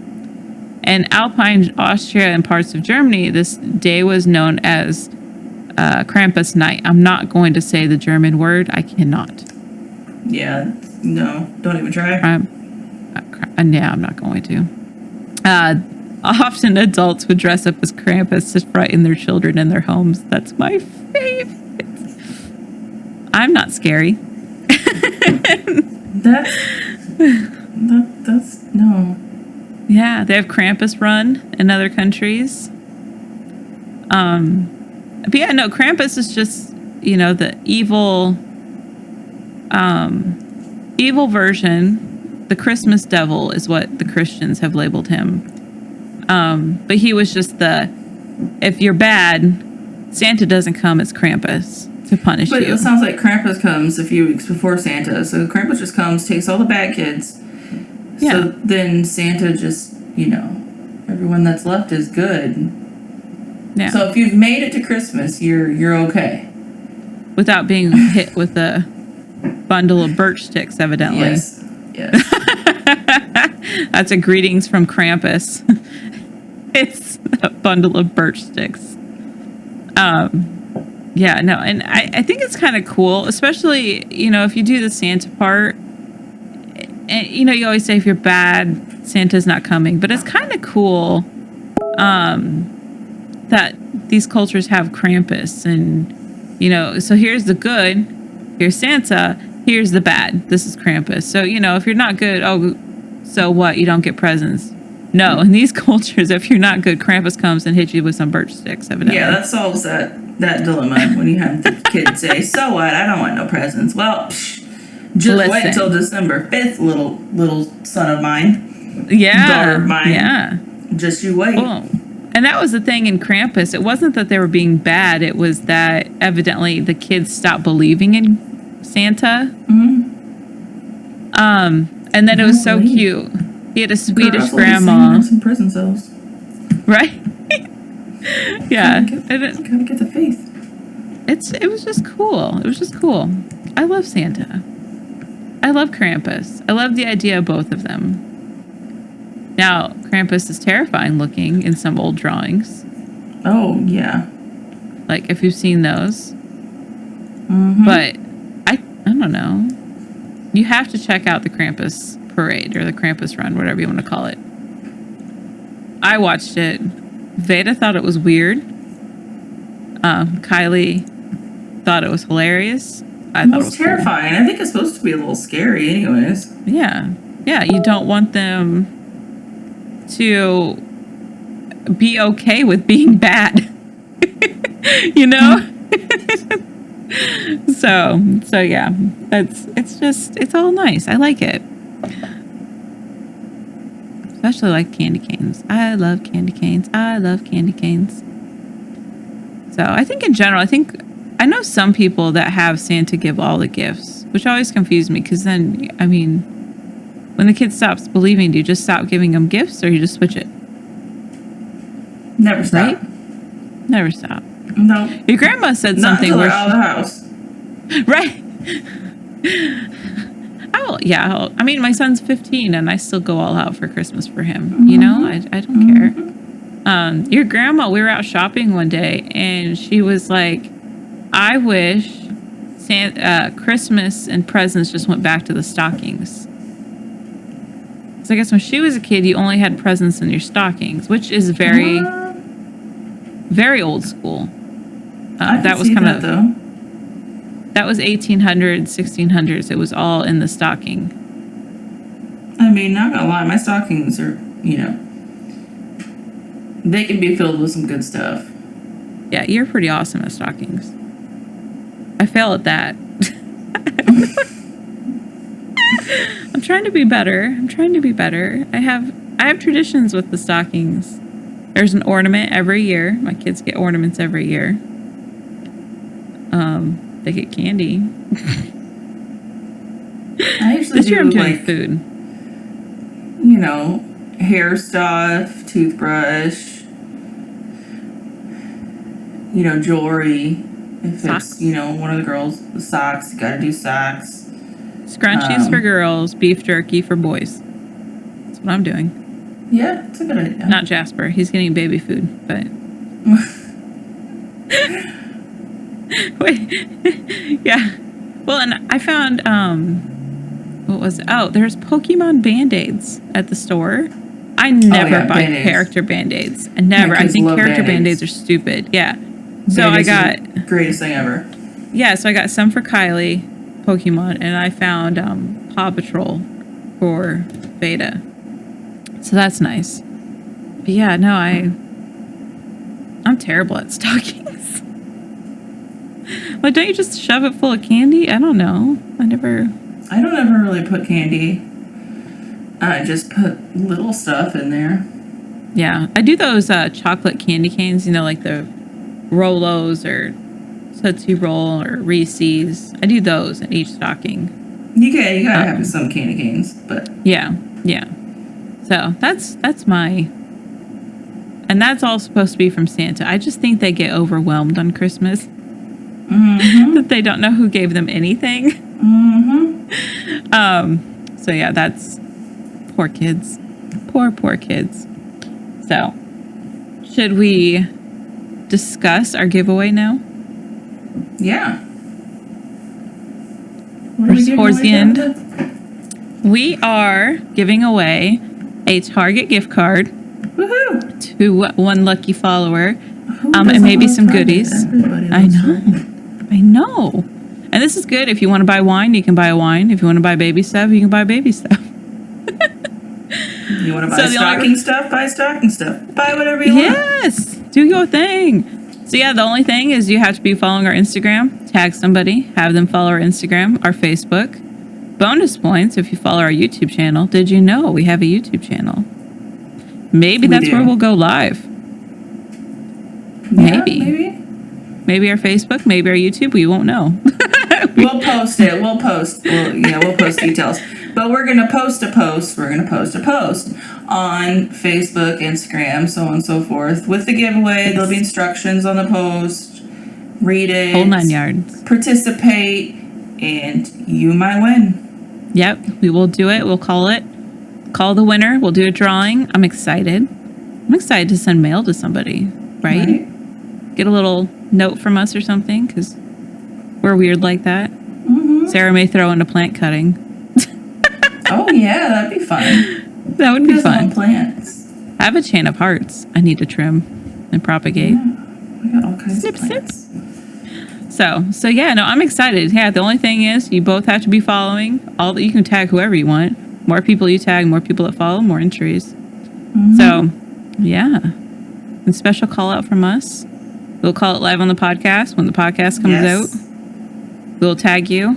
In Alpine Austria and parts of Germany, this day was known as Krampus night. I'm not going to say the German word. I cannot. Yeah, no, don't even try. Yeah, I'm not going to. Often adults would dress up as Krampus to frighten their children in their homes. That's my favorite. I'm not scary. That's no. Yeah, they have Krampus Run in other countries. But yeah, no, Krampus is just, you know, the evil version. The Christmas devil is what the Christians have labeled him. But he was just if you're bad, Santa doesn't come, it's Krampus to punish you. But it sounds like Krampus comes a few weeks before Santa. So Krampus just comes, takes all the bad kids. Yeah. So then Santa just, you know, everyone that's left is good. Yeah. So if you've made it to Christmas, you're okay. Without being hit with a bundle of birch sticks, evidently. Yes. That's a greetings from Krampus. It's a bundle of birch sticks. Yeah, no, and I think it's kind of cool, especially, you know, if you do the Santa part. And, you know, you always say if you're bad, Santa's not coming. But it's kind of cool that these cultures have Krampus. And, you know, so here's the good. Here's Santa. Here's the bad. This is Krampus. So, you know, if you're not good, oh, so what? You don't get presents. No, in these cultures, if you're not good, Krampus comes and hits you with some birch sticks, evidently. Yeah, that solves that dilemma when you have the kids say, so what? I don't want no presents. Well, Just wait until December 5th, little son of mine. Yeah. Daughter of mine. Yeah. Just you wait. Well, and that was the thing in Krampus. It wasn't that they were being bad. It was that evidently the kids stopped believing in Santa. And then it was so cute. He had a Swedish grandma. Some prison cells. Right? Yeah. Gotta get the faith. It was just cool. It was just cool. I love Santa. I love Krampus. I love the idea of both of them. Now, Krampus is terrifying looking in some old drawings. Oh, yeah. Like, if you've seen those. But, I don't know. You have to check out the Krampus parade, or the Krampus run, whatever you want to call it. I watched it. Veda thought it was weird. Kylie thought it was hilarious. I thought it was terrifying. Cool. I think it's supposed to be a little scary anyways. Yeah. Yeah, you don't want them to be okay with being bad. You know? So yeah. It's all nice. I like it. Especially like candy canes. I love candy canes. I love candy canes. So I think in general, I know some people that have Santa give all the gifts, which always confused me because then, I mean, when the kid stops believing, do you just stop giving them gifts or you just switch it? Never stop. Right? Never stop. No. Your grandma said Not something until they're out of the house. Right. I mean, my son's 15 and I still go all out for Christmas for him. You know, I don't care. Your grandma, we were out shopping one day and she was like, I wish Christmas and presents just went back to the stockings. So I guess when she was a kid, you only had presents in your stockings, which is very, very old school. That was kind of, though. That was 1800s, 1600s. It was all in the stocking. I mean, not gonna lie, my stockings are, they can be filled with some good stuff. Yeah, you're pretty awesome at stockings. I fail at that. I'm trying to be better. I have traditions with the stockings. There's an ornament every year. My kids get ornaments every year. They get candy. I usually this year I'm doing like, food. Hair stuff, toothbrush, jewelry. If socks. It's, one of the girls, the socks, you gotta do socks. Scrunchies for girls, beef jerky for boys. That's what I'm doing. Yeah, it's a good idea. Not Jasper. He's getting baby food, but... Wait. Yeah. Well, and I found, there's Pokemon Band-Aids at the store. I never buy Band-Aids. Character Band-Aids. I never. I think character Band-Aids are stupid. Yeah. So Band-Aids I got... the greatest thing ever. Yeah, so I got some for Kylie, Pokemon, and I found Paw Patrol for Veda. So that's nice. But yeah, no, I'm terrible at stockings. Like, don't you just shove it full of candy? I don't know. I don't ever really put candy. I just put little stuff in there. Yeah, I do those chocolate candy canes, like the Rolos or Tootsie Roll or Reese's. I do those in each stocking. You gotta have some candy canes, but... Yeah. So, that's my... And that's all supposed to be from Santa. I just think they get overwhelmed on Christmas. That they don't know who gave them anything. So yeah, that's poor kids. Poor kids. So, should we discuss our giveaway now? Yeah. Towards the end, we are giving away a Target gift card. Woohoo! To one lucky follower. And maybe some goodies. I know. And this is good. If you want to buy wine, you can buy a wine. If you want to buy baby stuff, you can buy baby stuff. You want to buy stocking stuff? Buy stocking stuff. Buy whatever you want. Yes. Do your thing. So yeah, the only thing is you have to be following our Instagram. Tag somebody. Have them follow our Instagram, our Facebook. Bonus points if you follow our YouTube channel. Did you know we have a YouTube channel? Maybe that's where we'll go live. Maybe. Maybe our Facebook, maybe our YouTube. We won't know. We'll post it. We'll post details. But we're going to post a post. We're going to post a post on Facebook, Instagram, so on and so forth. With the giveaway, there'll be instructions on the post. Read it. Whole 9 yards. Participate, and you might win. Yep, we will do it. We'll call the winner. We'll do a drawing. I'm excited. I'm excited to send mail to somebody, right? Get a little note from us or something, because we're weird like that. Mm-hmm. Sarah may throw in a plant cutting. Oh, yeah, that'd be fun. That would be fun. Plants. I have a chain of hearts I need to trim and propagate. Yeah, I got all kinds of plants. So yeah, no, I'm excited. Yeah, the only thing is you both have to be following. You can tag whoever you want. More people you tag, more people that follow, more entries. Mm-hmm. So, yeah. And special call out from us. We'll call it live on the podcast when the podcast comes out. We'll tag you.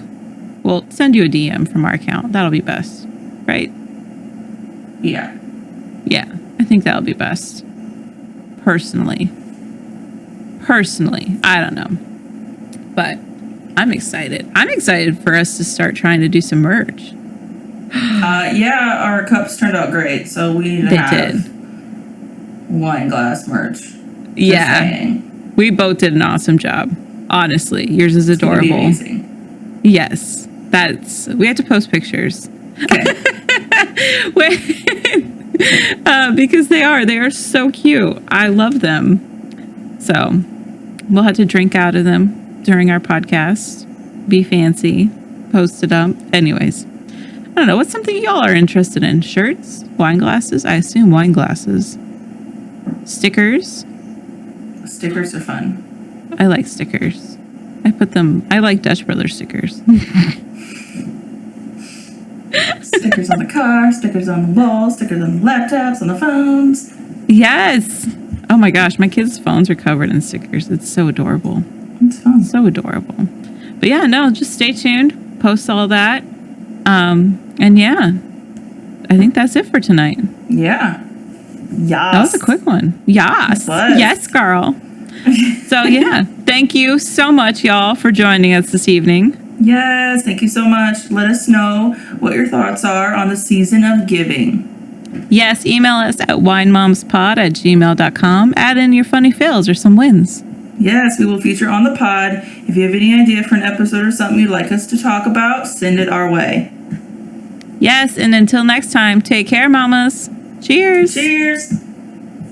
We'll send you a DM from our account. That'll be best. Right? Yeah. Yeah, I think that'll be best. Personally, I don't know. But I'm excited. I'm excited for us to start trying to do some merch. Yeah, our cups turned out great. So we need to have wine glass merch. Yeah. Saying. We both did an awesome job. Honestly, yours is adorable. It's gonna be amazing. Yes. We have to post pictures. Okay. Because they are so cute. I love them. So we'll have to drink out of them during our podcast. Be fancy. Post it up. Anyways, I don't know. What's something y'all are interested in? Shirts? Wine glasses? I assume wine glasses. Stickers? Stickers are fun. I like stickers. I like Dutch Brothers stickers. Stickers on the car, stickers on the wall, stickers on the laptops, on the phones. Yes. Oh my gosh, my kids' phones are covered in stickers. It's so adorable. It's fun. So adorable. But yeah, no, just stay tuned. Post all that. And yeah, I think that's it for tonight. Yeah. Yes. That was a quick one. Yes. Yes, girl. So yeah, thank you so much, y'all, for joining us this evening. Yes, thank you so much. Let us know what your thoughts are on the season of giving. Yes, email us at winemomspod@gmail.com. Add in your funny fails or some wins. Yes, we will feature on the pod. If you have any idea for an episode or something you'd like us to talk about, send it our way. Yes, and until next time, take care, mamas. Cheers. Cheers.